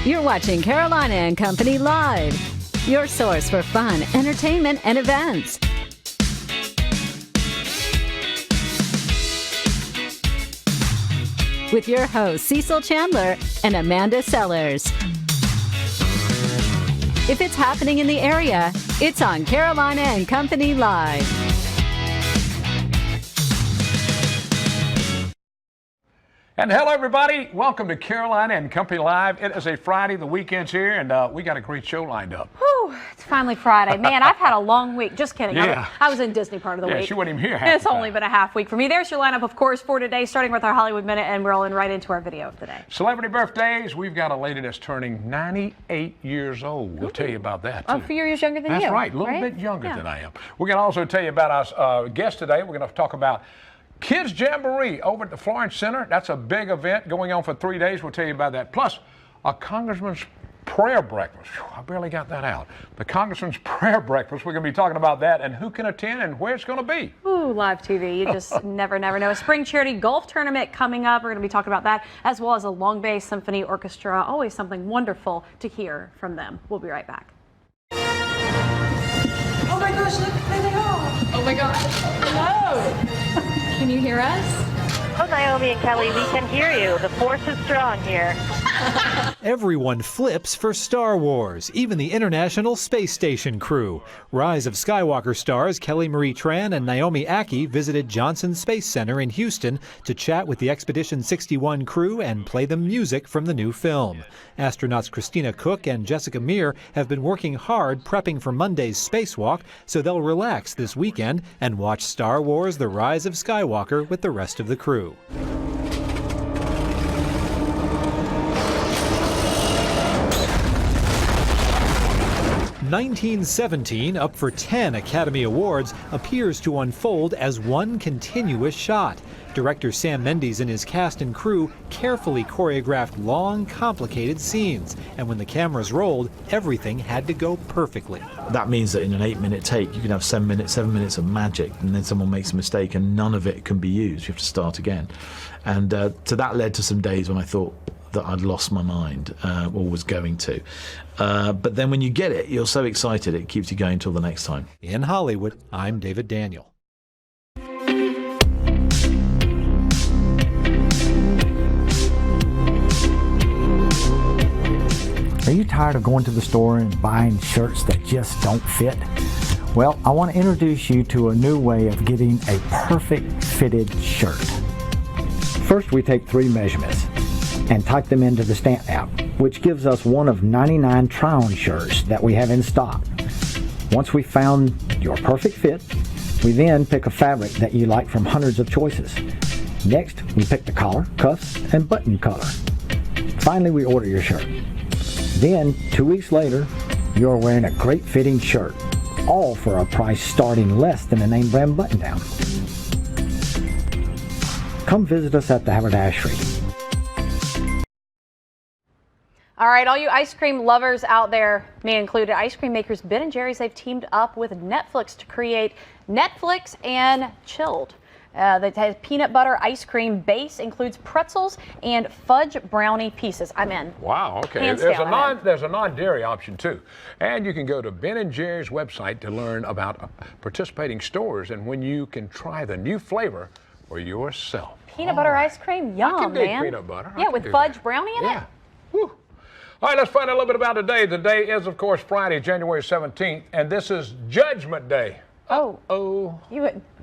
You're watching Carolina and Company Live, your source for fun, entertainment, and events. With your hosts, Cecil Chandler and Amanda Sellers. If it's happening in the area, it's on Carolina and Company Live. And hello, everybody. Welcome to Carolina and Company Live. It is a Friday. The weekend's here, and we got a great show lined up. Whew, it's finally Friday. Man, I've had a long week. Just kidding. Yeah. I was in Disney part of the week. Yeah, she wasn't even here half It's the time. only been a half week for me. There's your lineup, of course, for today, starting with our Hollywood Minute, and we're rolling right into our video of the day. Celebrity birthdays. We've got a lady that's turning 98 years old. We'll tell you about that, too. A few years younger than you. That's right. A little bit younger than I am. We're going to also tell you about our guest today. We're going to talk about Kids Jamboree over at the Florence Center. That's a big event going on for 3 days. We'll tell you about that. Plus, a congressman's prayer breakfast. Whew, I barely got that out. The congressman's prayer breakfast. We're going to be talking about that and who can attend and where it's going to be. Ooh, live TV. You just never know. A spring charity golf tournament coming up. We're going to be talking about that, as well as a Long Bay Symphony Orchestra. Always something wonderful to hear from them. We'll be right back. Oh my gosh, look, there they are. Oh my gosh. Hello. Can you hear us? Oh, Naomi and Kelly, we can hear you. The force is strong here. Everyone flips for Star Wars, even the International Space Station crew. Rise of Skywalker stars Kelly Marie Tran and Naomi Ackie visited Johnson Space Center in Houston to chat with the Expedition 61 crew and play them music from the new film. Astronauts Christina Cook and Jessica Meir have been working hard prepping for Monday's spacewalk, so they'll relax this weekend and watch Star Wars: The Rise of Skywalker with the rest of the crew. 1917, up for 10 Academy Awards, appears to unfold as one continuous shot. Director Sam Mendes and his cast and crew carefully choreographed long, complicated scenes, and when the cameras rolled, everything had to go perfectly. That means that in an 8-minute take, you can have 7 minutes of magic, and then someone makes a mistake and none of it can be used. You have to start again. And so that led to some days when I thought that I'd lost my mind, or was going to. But then when you get it, you're so excited, it keeps you going till the next time. In Hollywood, I'm David Daniel. Are you tired of going to the store and buying shirts that just don't fit? Well, I want to introduce you to a new way of getting a perfect fitted shirt. First, we take 3 measurements and type them into the Stamp app, which gives us one of 99 try-on shirts that we have in stock. Once we've found your perfect fit, we then pick a fabric that you like from hundreds of choices. Next, we pick the collar, cuffs, and button color. Finally, we order your shirt. Then, 2 weeks later, you're wearing a great fitting shirt, all for a price starting less than a name brand button down. Come visit us at the Haberdashery. All right, all you ice cream lovers out there, me included, ice cream makers Ben & Jerry's, they've teamed up with Netflix to create Netflix and Chilled. The peanut butter ice cream base includes pretzels and fudge brownie pieces. I'm in. Wow, okay. Hands There's down, a non-dairy option, too. And you can go to Ben & Jerry's website to learn about participating stores and when you can try the new flavor for yourself. Peanut butter ice cream, yum, I can dig man. peanut butter. Yeah, with fudge brownie in it? Whew. All right, let's find out a little bit about today. Today is, of course, Friday, January 17th, and this is Judgment Day. Oh.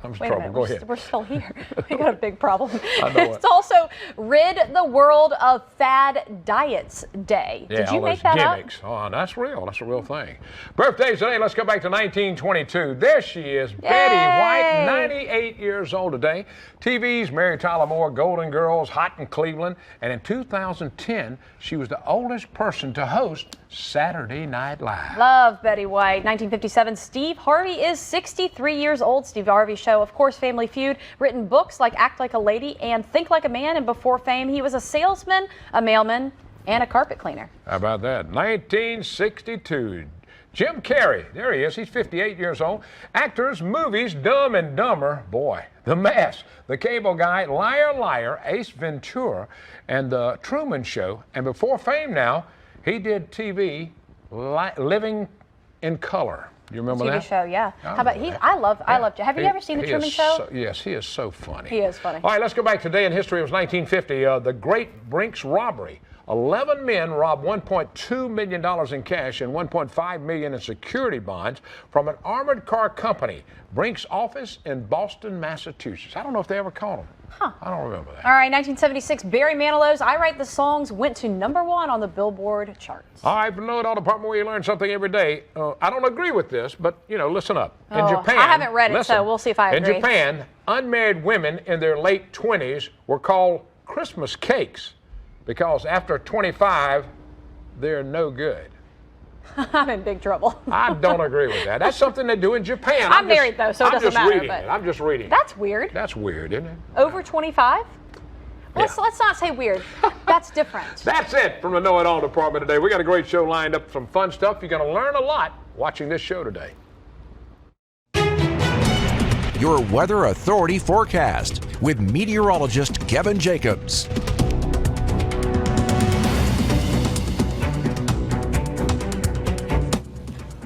I'm in Wait a trouble. minute, Go ahead. We're still here. We got a big problem. I know It's also Rid the World of Fad Diets Day. Yeah, Did you all make those that gimmicks. Oh, that's real. That's a real thing. Birthdays today. Let's go back to 1922. There she is, Betty White, 98 years old today. TV's Mary Tyler Moore, Golden Girls, Hot in Cleveland. And in 2010, she was the oldest person to host Saturday Night Live. Love Betty White. 1957, Steve Harvey is 63 years old. Steve Harvey's show, of course, Family Feud, written books like Act Like a Lady and Think Like a Man, and before fame, he was a salesman, a mailman, and a carpet cleaner. How about that? 1962. Jim Carrey, there he is, he's 58 years old. Actors, movies, Dumb and Dumber, boy, The Mask, The Cable Guy, Liar Liar, Ace Ventura, and The Truman Show. And before fame now, He did TV, Living in Color. Do you remember that? TV show, yeah. I How about remember he? that. I love. Have you ever seen The Truman Show? Yes, he is so funny. He is funny. All right, let's go back. Today in history, it was 1950. The Great Brinks Robbery. 11 men robbed $1.2 million in cash and $1.5 million in security bonds from an armored car company, Brinks' office in Boston, Massachusetts. I don't know if they ever caught them. Huh. I don't remember that. All right, 1976, Barry Manilow's I Write the Songs went to #1 on the Billboard charts. All right, from the Know-It-All Department, where you learn something every day. I don't agree with this, but, listen up. In Japan, I haven't read it, so we'll see if I agree. In Japan, unmarried women in their late 20s were called Christmas cakes because after 25, they're no good. I'm in big trouble. I don't agree with that. That's something they do in Japan. I'm married, though, so it doesn't matter. I'm just reading it. That's weird. That's weird, isn't it? Over 25? Yeah. Let's not say weird. That's different. That's it from the Know-It-All Department today. We got a great show lined up, some fun stuff. You're going to learn a lot watching this show today. Your Weather Authority forecast with meteorologist Kevin Jacobs.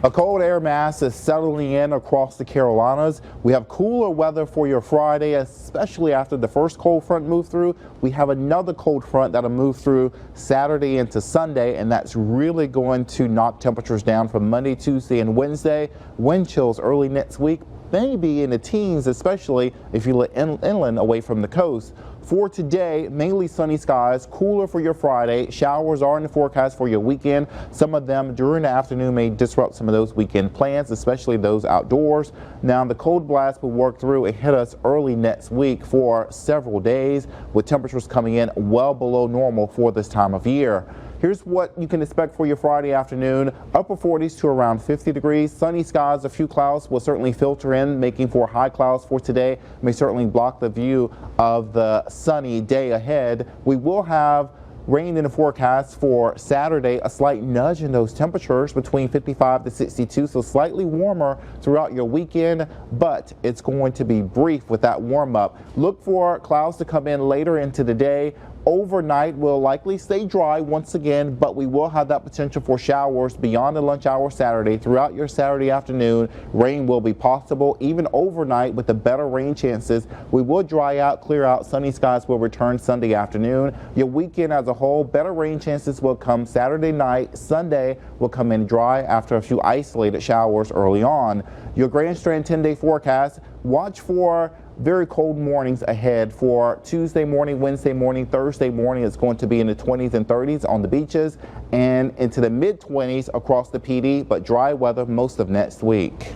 A cold air mass is settling in across the Carolinas. We have cooler weather for your Friday, especially after the first cold front moved through. We have another cold front that'll move through Saturday into Sunday, and that's really going to knock temperatures down for Monday, Tuesday, and Wednesday. Wind chills early next week, maybe in the teens, especially if you live inland away from the coast. For today, mainly sunny skies, cooler for your Friday. Showers are in the forecast for your weekend. Some of them during the afternoon may disrupt some of those weekend plans, especially those outdoors. Now, the cold blast will work through and hit us early next week for several days, with temperatures coming in well below normal for this time of year. Here's what you can expect for your Friday afternoon. Upper 40s to around 50 degrees. Sunny skies, a few clouds will certainly filter in, making for high clouds for today. May certainly block the view of the sunny day ahead. We will have rain in the forecast for Saturday, a slight nudge in those temperatures between 55 to 62, so slightly warmer throughout your weekend, but it's going to be brief with that warm up. Look for clouds to come in later into the day. Overnight will likely stay dry once again, but we will have that potential for showers beyond the lunch hour Saturday. Throughout your Saturday afternoon, rain will be possible, even overnight with the better rain chances. We will dry out, clear out, sunny skies will return Sunday afternoon. Your weekend as a whole, better rain chances will come Saturday night. Sunday will come in dry after a few isolated showers early on. Your Grand Strand 10-day forecast, watch for very cold mornings ahead for Tuesday morning, Wednesday morning, Thursday morning. It's going to be in the 20s and 30s on the beaches and into the mid-20s across the PD, but dry weather most of next week.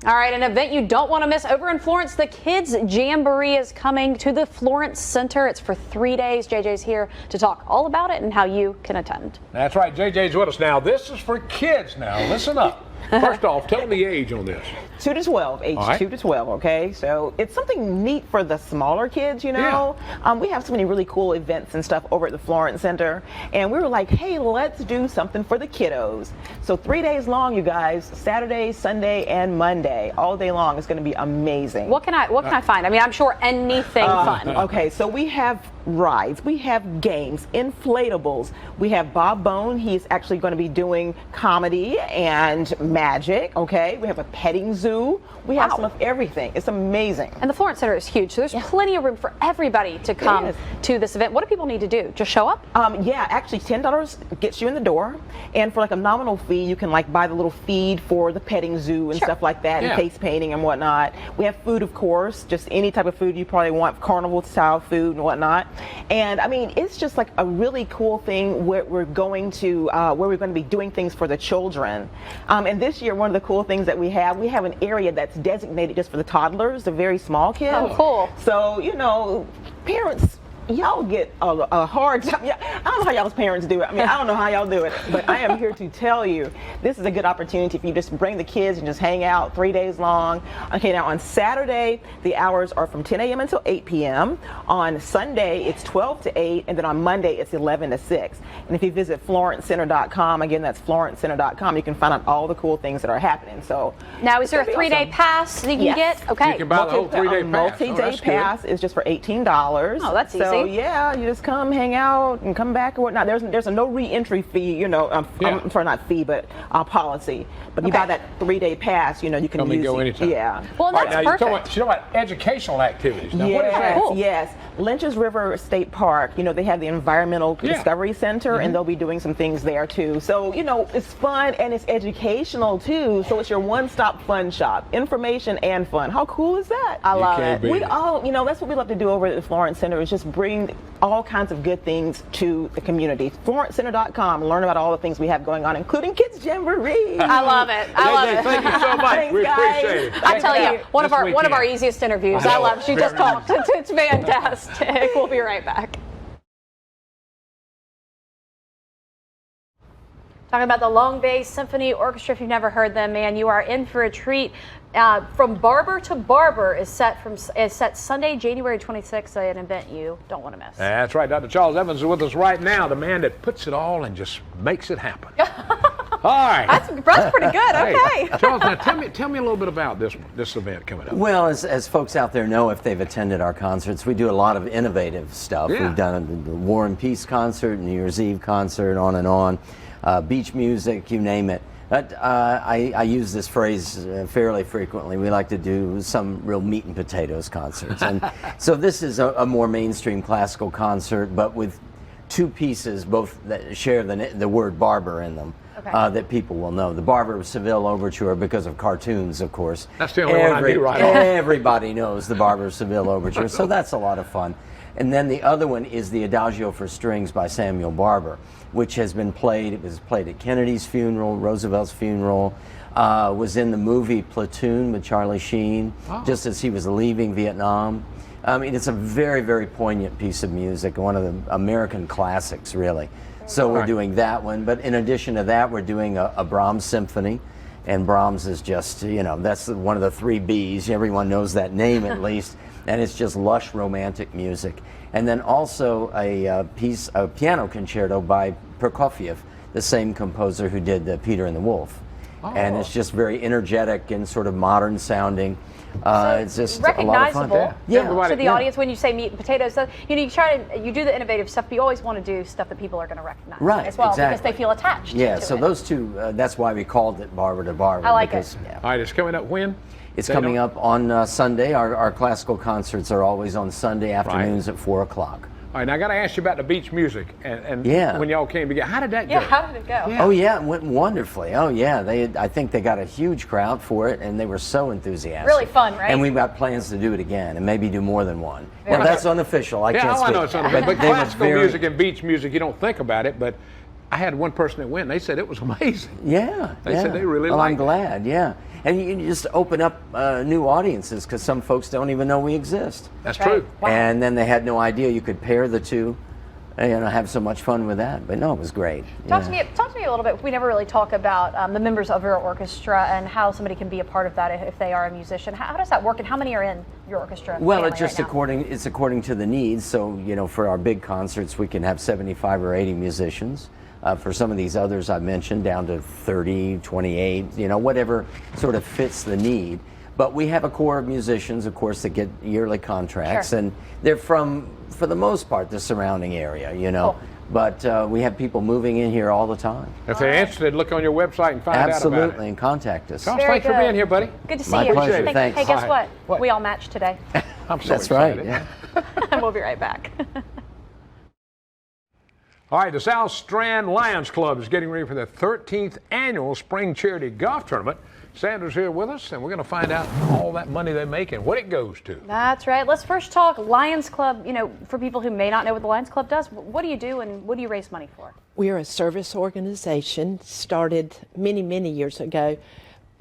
All right, an event you don't want to miss over in Florence. The Kids Jamboree is coming to the Florence Center. It's for 3 days. JJ's here to talk all about it and how you can attend. That's right. JJ's with us now. This is for kids now. Listen up. First off, tell them the age on this. 2 to 12, age 2 to 12, okay? So it's something neat for the smaller kids, you know? Yeah. We have so many really cool events and stuff over at the Florence Center, and we were like, hey, let's do something for the kiddos. So 3 days long, you guys, Saturday, Sunday, and Monday, all day long. It's gonna be amazing. What can I find? I mean, I'm sure anything fun. Okay, so we have rides, we have games, inflatables. We have Bob Bone. He's actually going to be doing comedy and magic, okay? We have a petting zoo. We have some of everything. It's amazing. And the Florence Center is huge, so there's plenty of room for everybody to come to this event. What do people need to do? Just show up? Yeah, actually $10 gets you in the door, and for like a nominal fee, you can like buy the little feed for the petting zoo and stuff like that, and face painting and whatnot. We have food, of course, just any type of food you probably want, carnival style food and whatnot. And I mean, it's just like a really cool thing where we're going to be doing things for the children. And this year, one of the cool things that we have an area that's designated just for the toddlers, the very small kids. Oh, cool. So, you know, parents, y'all get a hard time. I don't know how y'all's parents do it. I mean, I don't know how y'all do it, but I am here to tell you, this is a good opportunity for you to just bring the kids and just hang out 3 days long. Okay, now on Saturday, the hours are from 10 a.m. until 8 p.m. On Sunday, it's 12 to 8, and then on Monday, it's 11 to 6. And if you visit FlorenceCenter.com, again, that's FlorenceCenter.com, you can find out all the cool things that are happening. So now, is there a 3-day pass that you can get? Okay. You can buy the whole 3-day pass. Multi-day pass is just for $18. Oh, that's easy. So yeah, you just come, hang out, and come back or whatnot. There's a no re-entry fee, you know, for not fee, but policy. But you buy that 3-day pass, you know, you can come use and go anytime. Yeah. Well, that's now perfect. You're talking about educational activities. Now, yes, what is that? Cool. yes. Lynch's River State Park, you know, they have the Environmental Discovery Center, and they'll be doing some things there too. So, you know, it's fun and it's educational too. So it's your one-stop fun shop, information and fun. How cool is that? I love it. We all, you know, that's what we love to do over at the Florence Center, is just bring all kinds of good things to the community. FlorenceCenter.com, learn about all the things we have going on, including Kids Jamboree. I love it. I love it. Thank you so much. Thanks, We guys. appreciate it. I tell you, one of our weekend. easiest interviews. I I know. love. She just Very talked. It's fantastic. We'll be right back. Talking about the Long Bay Symphony Orchestra. If you've never heard them, man, you are in for a treat. From Barber to Barber is set Sunday, January 26th, at an event you don't want to miss. That's right. Dr. Charles Evans is with us right now, the man that puts it all and just makes it happen. All right. That's pretty good. Okay. Hey, Charles, now tell me a little bit about this event coming up. Well, as folks out there know, if they've attended our concerts, we do a lot of innovative stuff. Yeah. We've done the War and Peace concert, New Year's Eve concert, on and on. Beach music, you name it. But I use this phrase fairly frequently. We like to do some real meat and potatoes concerts. And so this is a more mainstream classical concert, but with two pieces, both that share the word barber in them. Okay. That people will know. The Barber of Seville Overture, because of cartoons, of course. That's the only one I do right off. Everybody knows the Barber of Seville Overture, so that's a lot of fun. And then the other one is the Adagio for Strings by Samuel Barber, which has been played. It was played at Kennedy's funeral, Roosevelt's funeral, was in the movie Platoon with Charlie Sheen, just as he was leaving Vietnam. I mean, it's a very, very poignant piece of music, one of the American classics, really. So we're doing that one, but in addition to that, we're doing a Brahms symphony, and Brahms is just, you know, that's one of the 3 Bs. Everyone knows that name at least, and it's just lush romantic music. And then also a piano concerto by Prokofiev, the same composer who did Peter and the Wolf. And it's just very energetic and sort of modern sounding. It's just a lot of fun. To the audience when you say meat and potatoes. So, you know, you do the innovative stuff, but you always want to do stuff that people are going to recognize as well, because they feel attached to it. So those two, that's why we called it Barber to Barber. I like it. All right, it's coming up when? It's coming up on Sunday. Our classical concerts are always on Sunday afternoons at 4 o'clock. All right, now I got to ask you about the beach music and when y'all came together. How did that go? Yeah, how did it go? Oh yeah, it went wonderfully. Oh yeah, I think they got a huge crowd for it, and they were so enthusiastic. Really fun, right? And we've got plans to do it again, and maybe do more than one. Well, that's unofficial. I can't speak. I know it's unofficial. But classical music and beach music, you don't think about it, but I had one person that went, and they said it was amazing. Yeah. They said they really liked it. I'm glad, yeah. And you just open up new audiences, because some folks don't even know we exist. That's true. Wow. And then they had no idea you could pair the two. And I have so much fun with that. But no, it was great. Talk to me a little bit. We never really talk about the members of your orchestra and how somebody can be a part of that if they are a musician. How does that work, and how many are in your orchestra? Well, it's just according to the needs. So, you know, for our big concerts, we can have 75 or 80 musicians. For some of these others I mentioned, down to 30, 28, you know, whatever sort of fits the need. But we have a core of musicians, of course, that get yearly contracts, and they're from, for the most part, the surrounding area, you know. Cool. But we have people moving in here all the time. If they're interested, look on your website and find out about it. Absolutely, and contact us. Charles, thanks for being here, buddy. Good to see My you. pleasure. Hey, Thanks. hey, guess what? We all matched today. I'm so That's excited. right, yeah. And we'll be right back. All right, the South Strand Lions Club is getting ready for their 13th annual Spring Charity Golf Tournament. Sandra's here with us, and we're going to find out all that money they make and what it goes to. That's right. Let's first talk Lions Club. You know, for people who may not know what the Lions Club does, what do you do and what do you raise money for? We are a service organization started many, many years ago,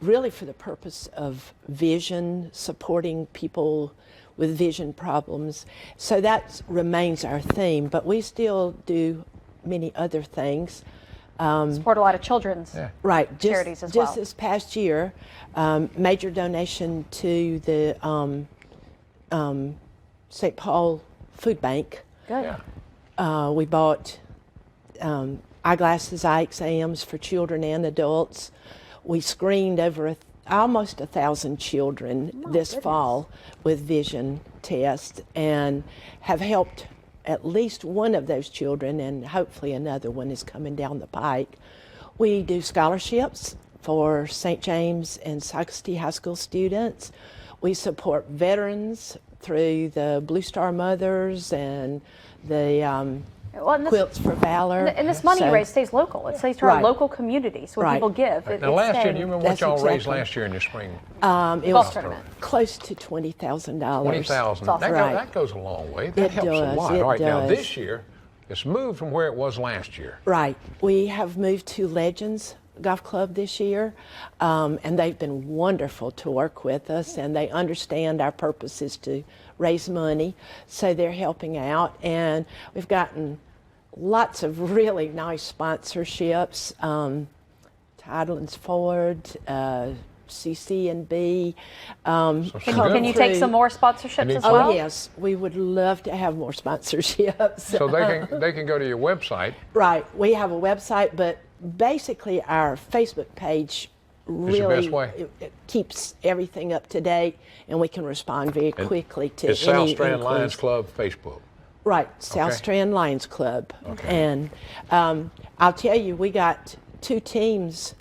really for the purpose of vision, supporting people with vision problems. So that remains our theme, but we still do many other things. Support a lot of children's charities as well. Just this past year, major donation to the St. Paul Food Bank. Good. We bought eyeglasses, eye exams for children and adults. We screened over almost 1,000 children this fall with vision tests, and have helped at least one of those children, and hopefully another one is coming down the pike. We do scholarships for St. James and Socastee High School students. We support veterans through the Blue Star Mothers and the Quilts for Valor. And this money raised stays local. It stays to our local community. So when people give, Now, last year, do you remember what y'all raised last year in the spring? It was close to $20,000. $20,000. That goes a long way. That helps a lot. All right, now this year, it's moved from where it was last year. Right. We have moved to Legends Golf Club this year, and they've been wonderful to work with us, and they understand our purpose is to raise money, so they're helping out, and we've gotten lots of really nice sponsorships. Tidelands Ford, CC&B. Can you take some more sponsorships as well? Oh yes, we would love to have more sponsorships. So they can go to your website. Right, we have a website, but basically our Facebook page really it keeps everything up to date, and we can respond very quickly to it's any South Strand inquiries. Lions Club Facebook. Right, South Strand Lions Club. And I'll tell you, we got 2 teams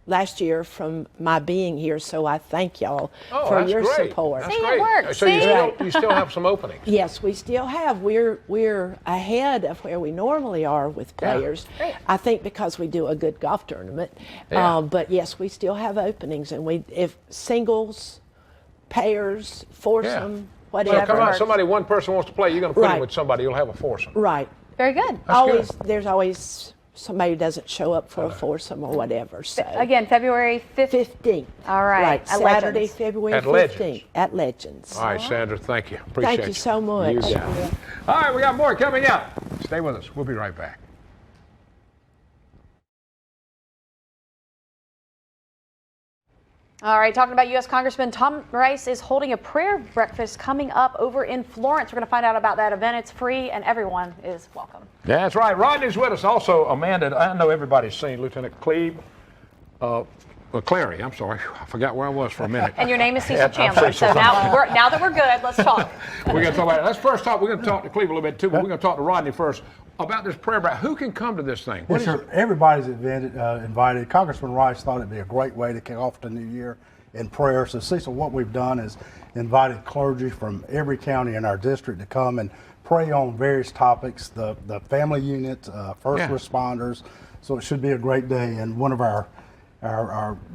last year from my being here, so I thank y'all for your support. That's great. It works. So you still have some openings? Yes, we still have. We're ahead of where we normally are with players. Great. I think because we do a good golf tournament. But yes, we still have openings, and if singles, pairs, foursome, whatever. So come on, one person wants to play, you're going to put him with somebody, you'll have a foursome. Right. Very good. There's always somebody who doesn't show up for a foursome or whatever. So again, February 15th. All right. Right. Saturday, February 15th at Legends. All right, Sandra, thank you. Appreciate Thank you so much. You got it. All right, we got more coming up. Stay with us. We'll be right back. All right, talking about U.S. Congressman Tom Rice is holding a prayer breakfast coming up over in Florence. We're going to find out about that event. It's free, and everyone is welcome. That's right. Rodney's with us. Also, Amanda, I know everybody's seen Lieutenant Clary. I'm sorry. I forgot where I was for a minute. And your name is Cecil Chandler. So now that we're good, let's talk. We're going to talk about it. Let's first talk. We're going to talk to Cleve a little bit, too, but we're going to talk to Rodney first about this prayer breakfast. Who can come to this thing? Yes, sir. Everybody's invited. Congressman Rice thought it'd be a great way to kick off the new year in prayer. So, Cecil, what we've done is invited clergy from every county in our district to come and pray on various topics, the family unit, first responders. So it should be a great day. And one of our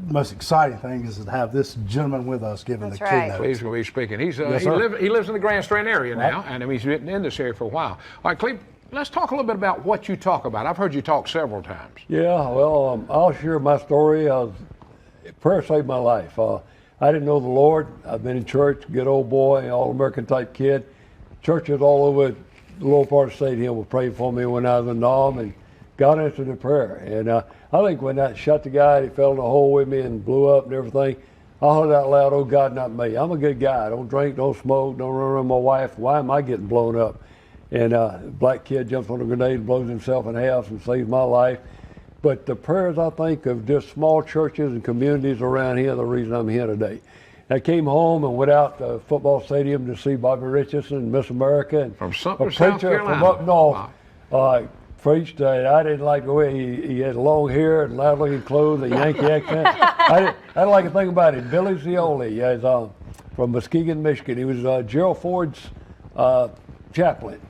most exciting thing is to have this gentleman with us giving the keynote. Cleve's going to be speaking. He lives in the Grand Strand area now, and he's been in this area for a while. All right, Cleve, let's talk a little bit about what you talk about. I've heard you talk several times. Yeah, well, I'll share my story. Prayer saved my life. I didn't know the Lord. I've been in church, good old boy, all-American type kid. Churches all over the lower part of the stadium were praying for me when I was in Nam, and God answered the prayer. And I think when that shot the guy, he fell in a hole with me and blew up and everything, I heard out loud, "Oh God, not me. I'm a good guy. I don't drink, don't smoke, don't run around my wife. Why am I getting blown up?" And a black kid jumps on a grenade and blows himself in half and saves my life. But the prayers, I think, of just small churches and communities around here are the reason I'm here today. I came home and went out to the football stadium to see Bobby Richardson and Miss America. And from Sumter, South Carolina. From up north. Preached. I didn't like the way he had long hair and loud-looking clothes, a Yankee accent. I didn't like a thing about it. Billy Zioli is from Muskegon, Michigan. He was Gerald Ford's chaplain,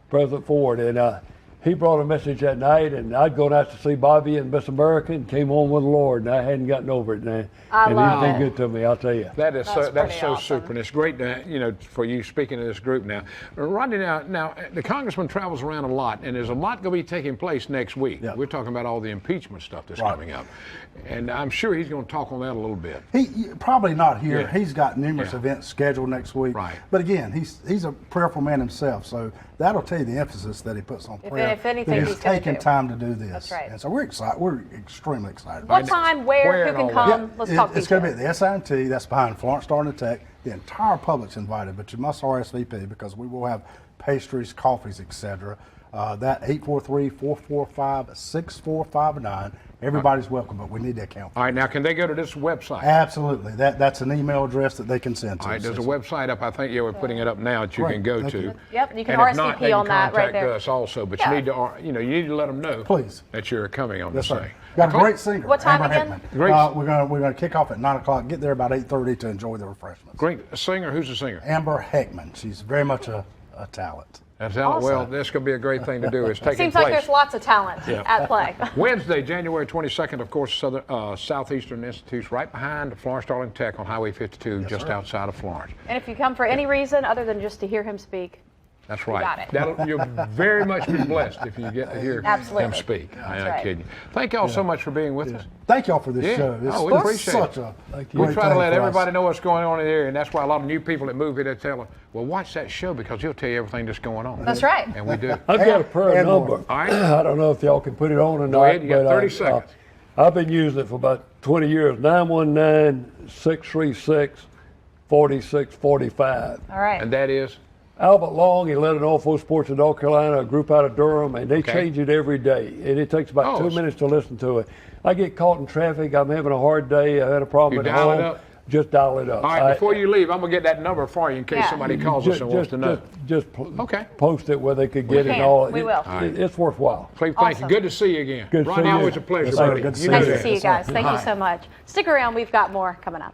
President Ford, and he brought a message that night, and I'd gone out to see Bobby and Miss America and came home with the Lord, and I hadn't gotten over it. And he's been good to me, I'll tell you. That's so awesome. Super, and it's great to, for you speaking to this group now. Rodney, now the congressman travels around a lot, and there's a lot going to be taking place next week. We're talking about all the impeachment stuff that's coming up, and I'm sure he's going to talk on that a little bit. He probably not here. He's got numerous events scheduled next week. But again, he's a prayerful man himself, so that'll tell you the emphasis that he puts on prayer. If anything, he's taking time to do this. That's right. And so we're excited. We're extremely excited. What time, where, who can come? Let's talk. It's going to be at the SI&T. That's behind Florence Darn Tech. The entire public's invited, but you must RSVP because we will have pastries, coffees, etc. That 843-445-6459. Everybody's welcome, but we need that count. All right, now can they go to this website? Absolutely. That's an email address that they can send to All right, us. there's a website up. I think we're putting it up now that you Great. can go Thank to. you. Yep, you can And if RSVP not, they on can that right contact there. us also, but Yeah. you need to let them know Please. that you're coming on Yes, the sir. thing. Got a great singer. What time Amber again? Heckman. Great. We're gonna kick off at 9 o'clock. Get there about 8:30 to enjoy the refreshments. Great singer. Who's the singer? Amber Heckman. She's very much a talent. That's how, Awesome. well, this could be a great thing to do. It's taking Seems place. like there's lots of talent at play. Wednesday, January 22nd, of course, Southeastern Institute's right behind Florence Darling Tech on Highway 52, just outside of Florence. And if you come for any reason other than just to hear him speak, That's right. got it. You'll very much be blessed if you get to hear him speak. I'm not right. kidding you. Thank y'all so much for being with us. Thank y'all for this Yeah. show. It's We appreciate such it. a We great try to thing let for us. everybody know what's going on in the area, and that's why a lot of new people that move here, they tell them, well, watch that show because he'll tell you everything that's going on. That's right. And we do. I've got a prayer And number. more. All right. I don't know if y'all can put it on or not. Go ahead, you got but 30 seconds. I've been using it for about 20 years. 919-636-4645. All right. And that is? Albert Long, he led an All-Four Sports in North Carolina, a group out of Durham, and they Okay. change it every day. And it takes about 2 minutes to listen to it. I get caught in traffic. I'm having a hard day. I had a problem You at dial it home. up? Just dial it up. All right, before you leave, I'm going to get that number for you in case somebody calls us and wants to know. Post it where they could get it and all. We will. It's worthwhile. Thank you. Good to see you again. Good to Ron, see you. always a pleasure, Yes, sir. buddy. Good to see Nice you. to see you guys. Thank you so much. Stick around. We've got more coming up.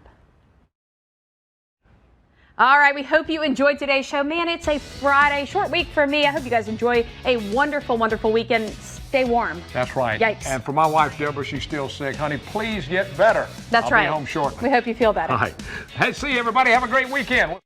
All right, we hope you enjoyed today's show. Man, it's a Friday, short week for me. I hope you guys enjoy a wonderful, wonderful weekend. Stay warm. That's right. Yikes. And for my wife, Deborah, she's still sick. Honey, please get better. That's I'll right. be home shortly. We hope you feel better. All right. Hey, see you, everybody. Have a great weekend.